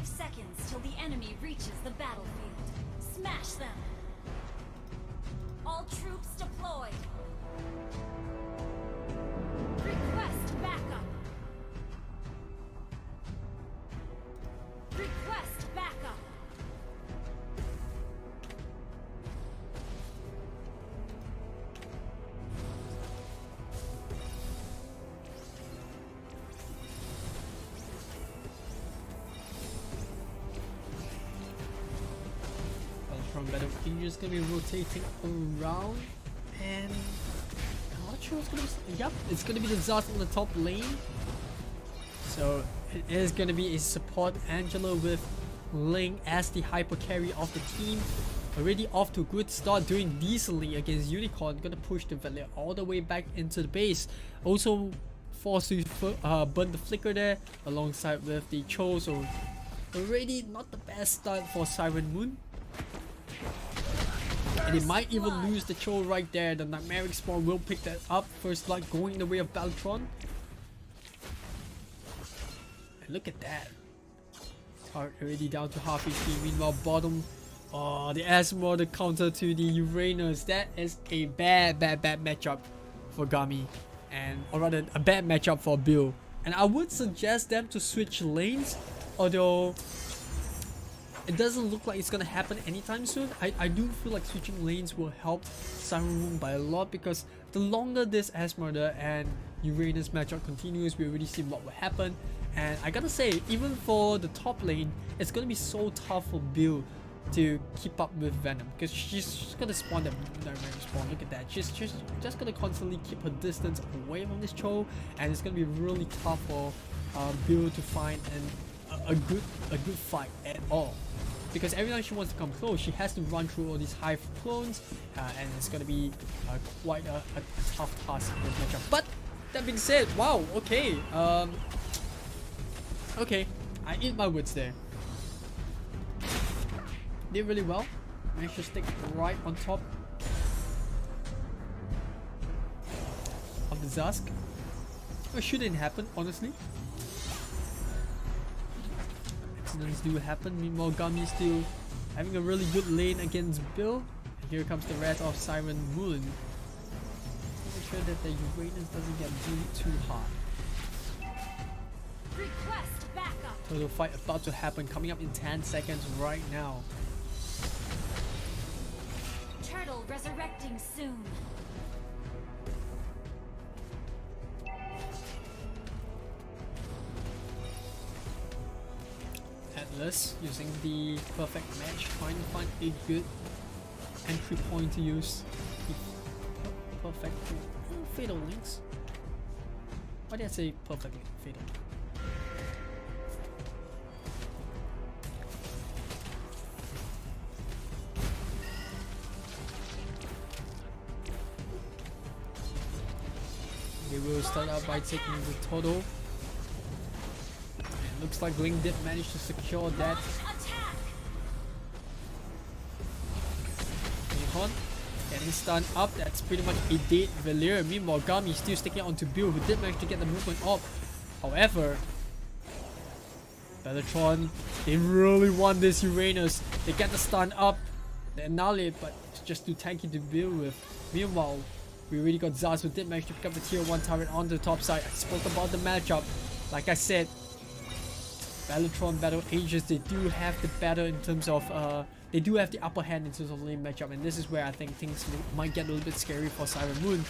5 seconds till the enemy reaches the battlefield. Smash them! All troops deployed! Request backup! Request backup! Belletron Battle Angels gonna be rotating around, and I'm not sure what's gonna be. Yep, it's gonna be the Zaz on the top lane. So it is gonna be a support Angela with Ling as the hyper carry of the team. Already off to a good start, doing decently against Unicorn. Gonna push the Valier all the way back into the base. Also forced to burn the flicker there alongside with the Cho. So already not the best start for Siren Moon. And they might even lose the Cho right there. The Nightmaric Spawn will pick that up. First blood going in the way of Belletron. And look at that. Tart already down to half HP. Meanwhile, bottom. Oh, the Asmor, the counter to the Uranus. That is a bad matchup for Gami. Or rather, a bad matchup for Bill. And I would suggest them to switch lanes. Although it doesn't look like it's gonna happen anytime soon. I do feel like switching lanes will help Siren Moon by a lot, because the longer this Asmurder and Uranus matchup continues, we already see what will happen. And I gotta say, even for the top lane, it's gonna be so tough for Bill to keep up with Venom, because she's gonna spawn that Nightmare spawn. Look at that. She's just gonna constantly keep her distance away from this Cho, and it's gonna be really tough for Bill to find a good fight at all. Because every time she wants to come close, she has to run through all these Hive clones, and it's gonna be quite a tough task in this matchup. But that being said, wow, okay, okay, I eat my words there. Did really well. Managed to stick right on top of the Zask. It shouldn't happen, honestly. Accidents do happen. Meanwhile, Gami is still having a really good lane against Bill. And here comes the wrath of Siren Moon. Make sure that the Uranus doesn't get bullied too hard. Request backup! Total fight about to happen, coming up in 10 seconds right now. Turtle resurrecting soon. Atlas using the perfect match, trying to find a good entry point to use the perfect fatal links. Why did I say perfectly fatal? They will start out by taking the total. It looks like Ling did manage to secure that. Unicorn getting stunned up. That's pretty much a dead Valier. Meanwhile, Gami still sticking onto Bill, who did manage to get the movement up. However, Belletron, they really want this Uranus. They get the stun up, they annihilate, but it's just too tanky to deal with. Meanwhile, we already got Zaz, who did manage to pick up the tier 1 turret on the top side. I spoke about the matchup. Like I said, Belletron Battle Ages, they do have the better in terms of they do have the upper hand in terms of lane matchup, and this is where I think things might get a little bit scary for Siren Moon.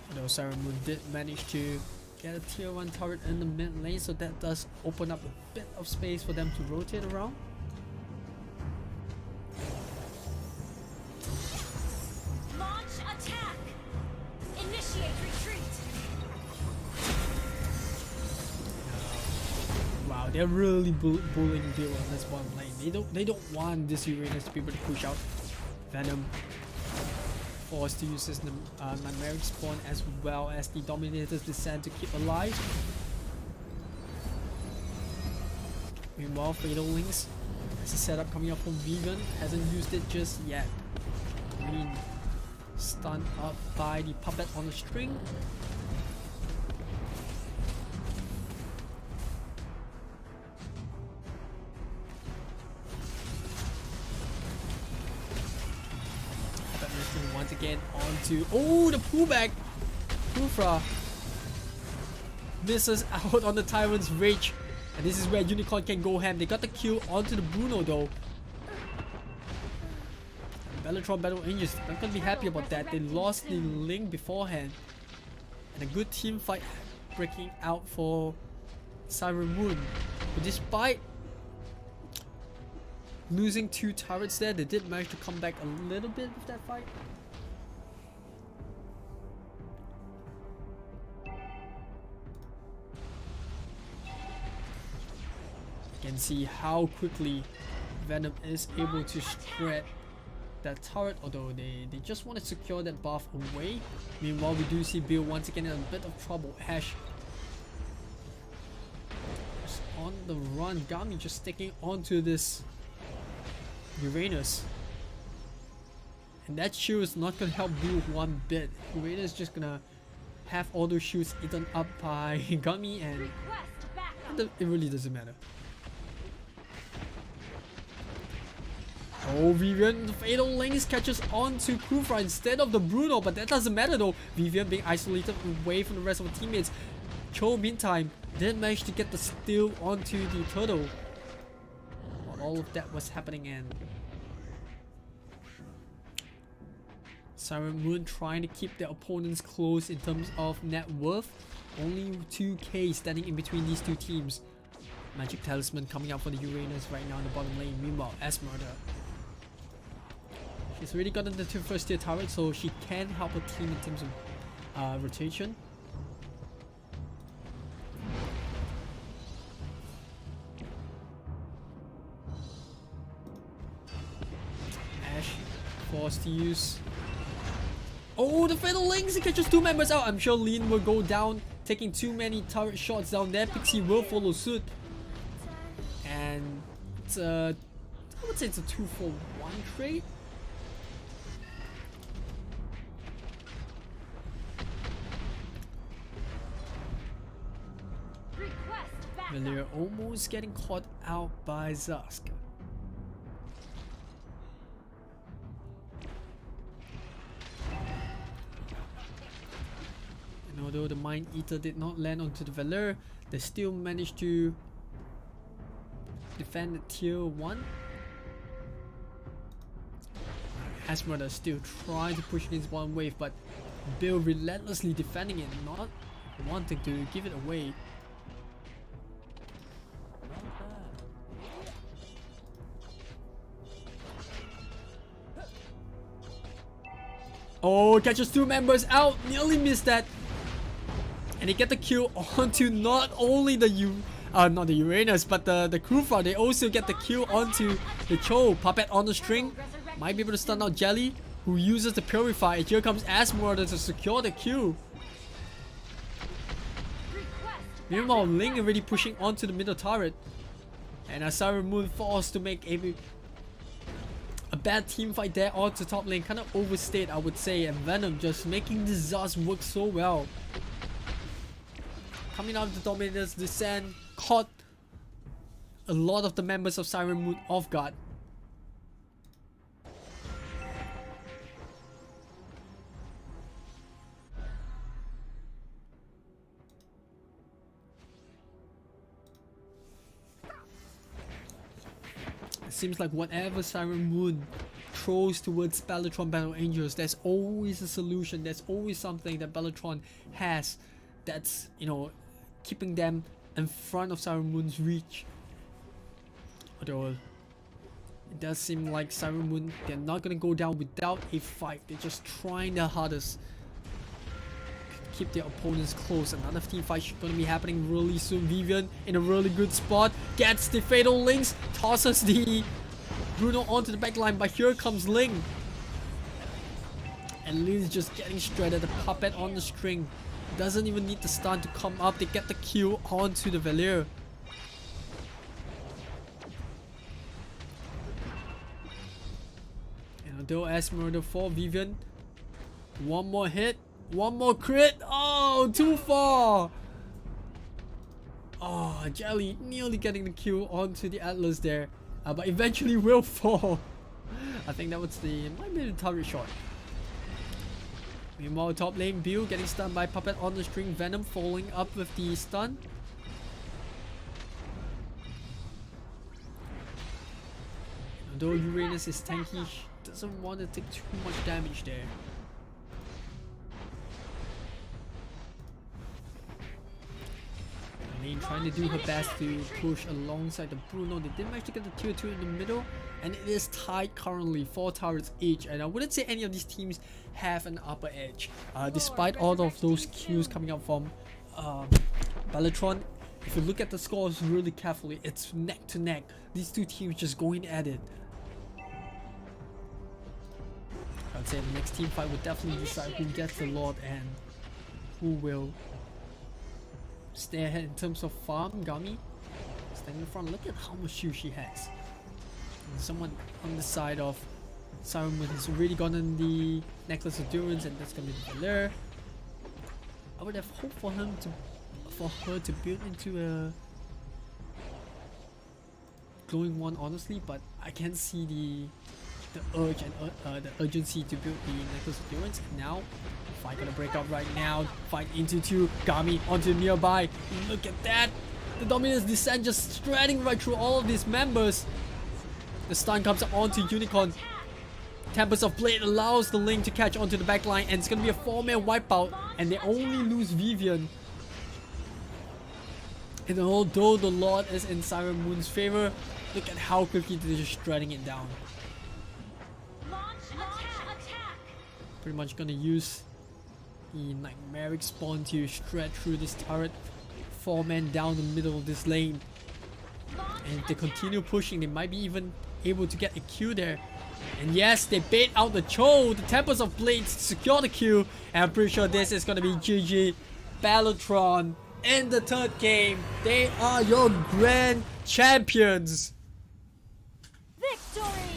Although Siren Moon did manage to get a tier 1 turret in the mid lane, so that does open up a bit of space for them to rotate around. Launch attack! Initiate retreat! Wow, they're really bullying Bill on this one lane. They don't want this Uranus to be able to push out Venom. Forced to use his Nightmaric Spawn as well as the Dominator's Descent to keep alive. Meanwhile, Fatal Links, as a setup coming up from Vegan, hasn't used it just yet. Green stunned up by the puppet on the string. once again onto... Oh, the pullback! Kufra misses out on the Tyrant's Rage. And this is where Unicorn can go ham. They got the kill onto the Bruno though. Belletron Battle Angels not gonna be happy about that. They lost the Link beforehand. And a good team fight breaking out for Siren Moon. But despite losing 2 turrets there, they did manage to come back a little bit with that fight. You can see how quickly Venom is able to spread that turret, although they just want to secure that buff away. Meanwhile, we do see Bill once again in a bit of trouble. Ash just on the run. Gami just sticking onto this Uranus. And that shield is not going to help Bill one bit. Uranus is just going to have all those shields eaten up by Gami, and it really doesn't matter. Oh, Vivian, the Fatal Links catches on to Kufra instead of the Bruno, but that doesn't matter though. Vivian being isolated away from the rest of her teammates. Cho, meantime, did manage to get the steal onto the turtle. While all of that was happening, and Siren Moon trying to keep their opponents close in terms of net worth. Only 2k standing in between these two teams. Magic Talisman coming out for the Uranus right now in the bottom lane. Meanwhile, Esmeralda, she's already gotten the 2 first tier turrets, so she can help her team in terms of rotation. Ash forced to use... Oh, the Fatal Links! He catches 2 members out! I'm sure Lean will go down, taking too many turret shots down there. Pixie will follow suit. And it's a... I would say it's a 2-for-1 trade. Valir almost getting caught out by Zusk. And although the Mind Eater did not land onto the Valir, they still managed to defend the tier 1. Esmeralda still trying to push against one wave, but Bill relentlessly defending it, not wanting to give it away. Oh, catches 2 members out, nearly missed that. And they get the kill onto not only the not the Uranus, but the Kufra. They also get the kill onto the Cho. Puppet on the string. Might be able to stun out Jelly, who uses the Purify. And here comes Esmeralda to secure the kill. Meanwhile, Ling already pushing onto the middle turret. And Siren Moon forced to make a bad team fight there onto top lane. Kind of overstayed, I would say. And Venom just making this Zaz work so well. Coming out of the Dominator's Descent, caught a lot of the members of Siren Moon off guard. It seems like whatever Siren Moon throws towards Belletron Battle Angels, there's always a solution. There's always something that Belletron has that's, you know, keeping them in front of Siren Moon's reach. Although it does seem like Siren Moon, they're not gonna go down without a fight. They're just trying their hardest to keep their opponents close. Another team fight gonna be happening really soon. Vivian in a really good spot, gets the Fatal Links, tosses the Bruno onto the backline, but here comes Ling. And Ling's just getting shredded. The Puppet on the string doesn't even need the stun to come up. They get the kill onto the Valir. And although Esmeralda for Vivian, one more hit, one more crit. Oh, too far. Oh, Jelly nearly getting the kill onto the Atlas there, but eventually will fall. I think that was might be the turret shot. Meanwhile, top lane Bill getting stunned by Puppet on the string. Venom following up with the stun. Although Uranus is tanky, she doesn't want to take too much damage there. Lane trying to do her best to push alongside the Bruno. They did manage to get the tier 2 in the middle, and it is tied currently, 4 towers each, and I wouldn't say any of these teams have an upper edge. Despite all of those kills coming up from Belletron, if you look at the scores really carefully, it's neck to neck. These two teams just going at it. I'd say the next team fight will definitely decide who gets the Lord and who will stay ahead in terms of farm. Gami standing in front. Look at how much shield she has. And someone on the side of Siren has already gotten the Necklace of Durance, and that's gonna be the Valor. I would have hoped for her to build into a glowing one, honestly, but I can't see the urge and the urgency to build the Necklace of Durance. And now fight gonna break up right now. Fight into 2. Gami onto nearby. Look at that. The Dominus Descent just threading right through all of these members. The stun comes onto Unicorn. Tempest of Blade allows the Link to catch onto the backline, and it's gonna be a 4-man wipeout, and they only lose Vivian. And although the Lord is in Siren Moon's favor, look at how quickly they're just shredding it down. Pretty much gonna use the Nightmaric Spawn to shred through this turret. 4 men down the middle of this lane. And if they continue pushing, they might be even able to get a kill there. And yes, they bait out the Cho. The Tempest of Blades secure the kill. And I'm pretty sure this is gonna be GG. Belletron in the 3rd game. They are your grand champions. Victory!